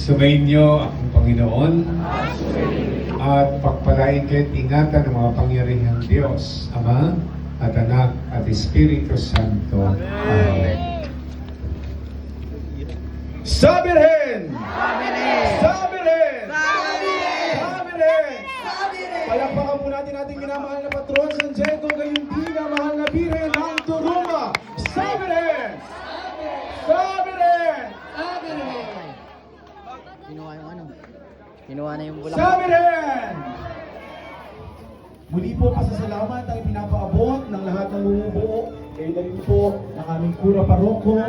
Sumainyo ang Panginoon at pagpalain kayo at ingatan ng mga pangyarihang Diyos, Ama at Anak at Espiritu Santo. Amen. Sabihin! Sabihin! Sabihin! Palakpakan po natin ating minamahal na patron, San Diego, gayon din ang mahal na Birhen ng Turuma. Sabihin! Sabihin! Kinuha yung ano? Kinuha na yung bulak. Sabihin! Muli po pasasalamat ang pinapaabot ng lahat ng bumubuo. Kayo na rin po ng aming Kura Paroko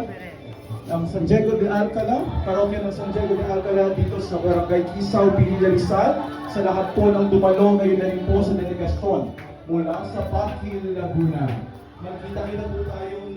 ng San Diego de Alcala, parokya ng San Diego de Alcala dito sa Barangay Kisaw, Pinilla, Rizal. Sa lahat po ng dumalo, ngayon na rin po sa delegasyon mula sa Bakil, Laguna. Magkita-kita po tayong